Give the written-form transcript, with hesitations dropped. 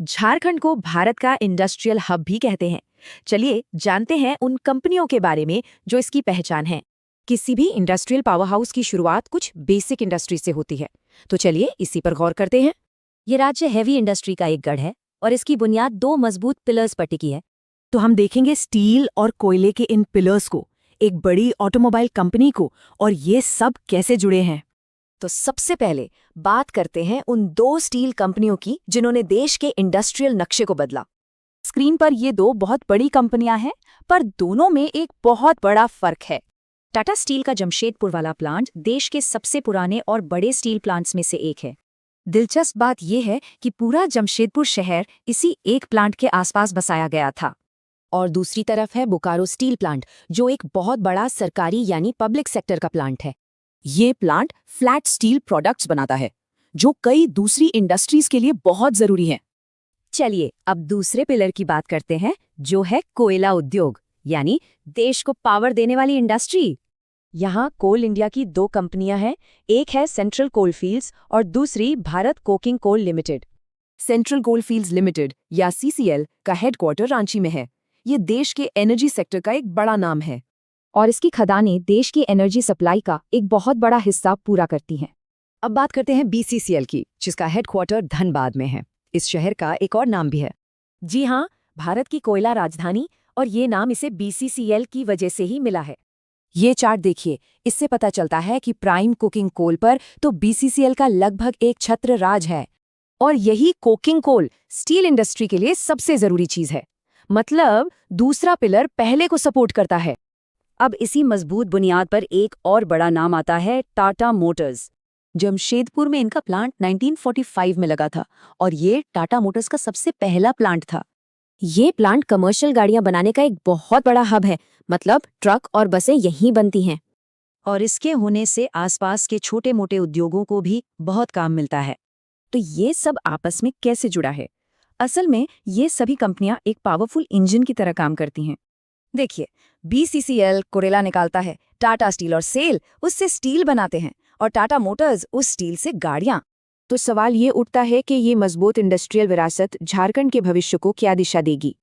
झारखंड को भारत का industrial hub भी कहते हैं। चलिए जानते हैं उन कंपनियों के बारे में जो इसकी पहचान है। किसी भी इंडस्ट्रियल पावर हाउस की शुरुआत कुछ बेसिक इंडस्ट्री से होती है, तो चलिए इसी पर गौर करते हैं। ये राज्य हैवी इंडस्ट्री का एक गढ़ है और इसकी बुनियाद दो मजबूत पिलर्स पर टिकी है। तो हम देखेंगे स्टील और कोयले के इन पिलर्स को, एक बड़ी ऑटोमोबाइल कंपनी को, और ये सब कैसे जुड़े हैं। तो सबसे पहले बात करते हैं उन दो स्टील कंपनियों की जिन्होंने देश के इंडस्ट्रियल नक्शे को बदला। स्क्रीन पर ये दो बहुत बड़ी कंपनियां हैं, पर दोनों में एक बहुत बड़ा फर्क है। टाटा स्टील का जमशेदपुर वाला प्लांट देश के सबसे पुराने और बड़े स्टील प्लांट्स में से एक है। दिलचस्प बात यह है कि पूरा जमशेदपुर शहर इसी एक प्लांट के आसपास बसाया गया था। और दूसरी तरफ है बोकारो स्टील प्लांट, जो एक बहुत बड़ा सरकारी यानी पब्लिक सेक्टर का प्लांट है। ये प्लांट फ्लैट स्टील प्रोडक्ट्स बनाता है, जो कई दूसरी इंडस्ट्रीज के लिए बहुत जरूरी है। चलिए अब दूसरे पिलर की बात करते हैं, जो है कोयला उद्योग, यानी देश को पावर देने वाली इंडस्ट्री। यहाँ कोल इंडिया की दो कंपनियां हैं, एक है सेंट्रल कोलफील्ड्स और दूसरी Bharat coking coal limited. Central coalfields limited या सीसीएल का हेडक्वार्टर रांची में है। ये देश के एनर्जी सेक्टर का एक बड़ा नाम है और इसकी खदानें देश की एनर्जी सप्लाई का एक बहुत बड़ा हिस्सा पूरा करती हैं। अब बात करते हैं बीसीसीएल की, जिसका हेडक्वार्टर धनबाद में है। इस शहर का एक और नाम भी है। जी हाँ, भारत की कोयला राजधानी, और ये नाम इसे बीसीसीएल की वजह से ही मिला है। ये चार्ट देखिए, इससे पता चलता है कि प्राइम कुकिंग कोल पर तो बीसीसीएल का लगभग एक छत्र राज है। और यही कोकिंग कोल स्टील इंडस्ट्री के लिए सबसे जरूरी चीज है। मतलब दूसरा पिलर पहले को सपोर्ट करता है। अब इसी मजबूत बुनियाद पर एक और बड़ा नाम आता है, टाटा मोटर्स। जमशेदपुर में इनका प्लांट 1945 में लगा था और ये टाटा मोटर्स का सबसे पहला प्लांट था। ये प्लांट कमर्शियल गाड़ियां बनाने का एक बहुत बड़ा हब है, मतलब ट्रक और बसें यहीं बनती हैं। और इसके होने से आसपास के छोटे मोटे उद्योगों को भी बहुत काम मिलता है। तो ये सब आपस में कैसे जुड़ा है? असल में ये सभी कंपनियां एक पावरफुल इंजन की तरह काम करती हैं। देखिए, बीसीसीएल कोयला निकालता है, टाटा स्टील और सेल उससे स्टील बनाते हैं, और टाटा मोटर्स उस स्टील से गाड़ियां। तो सवाल ये उठता है कि ये मजबूत इंडस्ट्रियल विरासत झारखंड के भविष्य को क्या दिशा देगी।